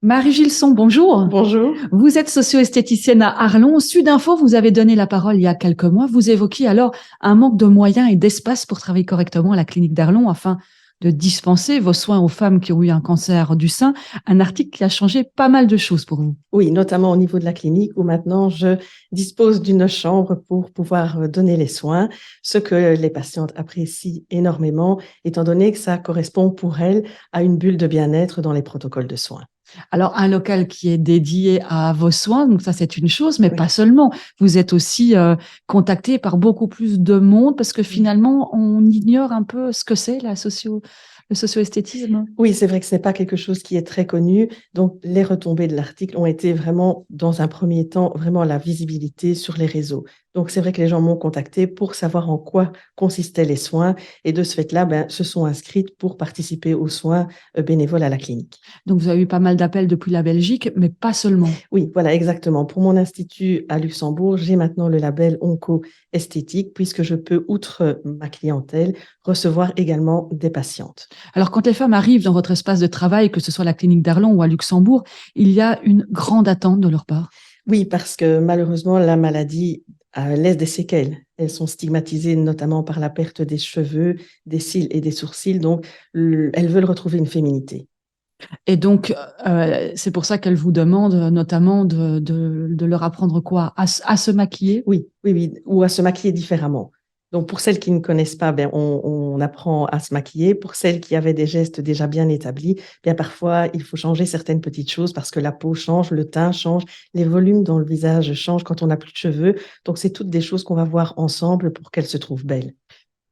Marie Gilson, bonjour. Bonjour. Vous êtes socio-esthéticienne à Arlon. Sudinfo vous avez donné la parole il y a quelques mois. Vous évoquiez alors un manque de moyens et d'espace pour travailler correctement à la clinique d'Arlon afin de dispenser vos soins aux femmes qui ont eu un cancer du sein. Un article qui a changé pas mal de choses pour vous. Oui, notamment au niveau de la clinique où maintenant je dispose d'une chambre pour pouvoir donner les soins, ce que les patientes apprécient énormément, étant donné que ça correspond pour elles à une bulle de bien-être dans les protocoles de soins. Alors, un local qui est dédié à vos soins, donc ça c'est une chose, mais pas Oui. seulement. Vous êtes aussi contacté par beaucoup plus de monde parce que Oui. finalement, on ignore un peu ce que c'est le socio-esthétisme. Oui, c'est vrai que ce n'est pas quelque chose qui est très connu. Donc, les retombées de l'article ont été vraiment, dans un premier temps, vraiment la visibilité sur les réseaux. Donc, c'est vrai que les gens m'ont contacté pour savoir en quoi consistaient les soins et de ce fait-là, se sont inscrites pour participer aux soins bénévoles à la clinique. Donc, vous avez eu pas mal d'appels depuis la Belgique, mais pas seulement. Oui, voilà, exactement. Pour mon institut à Luxembourg, j'ai maintenant le label Onco-esthétique puisque je peux, outre ma clientèle, recevoir également des patientes. Alors, quand les femmes arrivent dans votre espace de travail, que ce soit à la clinique d'Arlon ou à Luxembourg, il y a une grande attente de leur part. Oui, parce que malheureusement, la maladie laisse des séquelles. Elles sont stigmatisées notamment par la perte des cheveux, des cils et des sourcils, donc elles veulent retrouver une féminité. Et donc, c'est pour ça qu'elles vous demandent notamment de leur apprendre quoi? À se maquiller. Oui, oui, oui, ou à se maquiller différemment. Donc pour celles qui ne connaissent pas, on apprend à se maquiller. Pour celles qui avaient des gestes déjà bien établis, bien parfois il faut changer certaines petites choses parce que la peau change, le teint change, les volumes dans le visage changent quand on n'a plus de cheveux. Donc c'est toutes des choses qu'on va voir ensemble pour qu'elles se trouvent belles.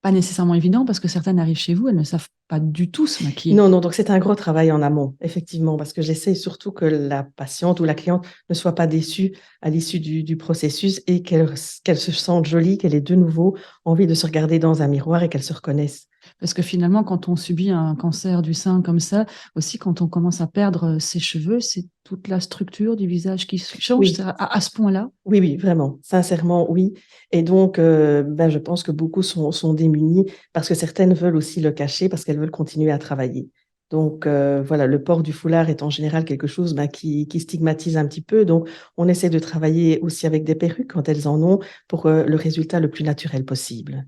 Pas nécessairement évident parce que certaines arrivent chez vous, elles ne savent pas du tout se maquiller. Non, non, donc c'est un gros travail en amont, effectivement, parce que j'essaie surtout que la patiente ou la cliente ne soit pas déçue à l'issue du processus et qu'elle se sente jolie, qu'elle ait de nouveau envie de se regarder dans un miroir et qu'elle se reconnaisse. Parce que finalement, quand on subit un cancer du sein comme ça, aussi quand on commence à perdre ses cheveux, c'est toute la structure du visage qui change Oui, c'est à ce point-là. oui, oui, vraiment, sincèrement, oui. Et donc, je pense que beaucoup sont démunis parce que certaines veulent aussi le cacher parce qu'elles veulent continuer à travailler. Donc, voilà, le port du foulard est en général quelque chose qui stigmatise un petit peu. Donc, on essaie de travailler aussi avec des perruques quand elles en ont pour le résultat le plus naturel possible.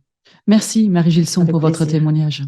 Merci Marie Gilson Avec pour votre plaisir. témoignage.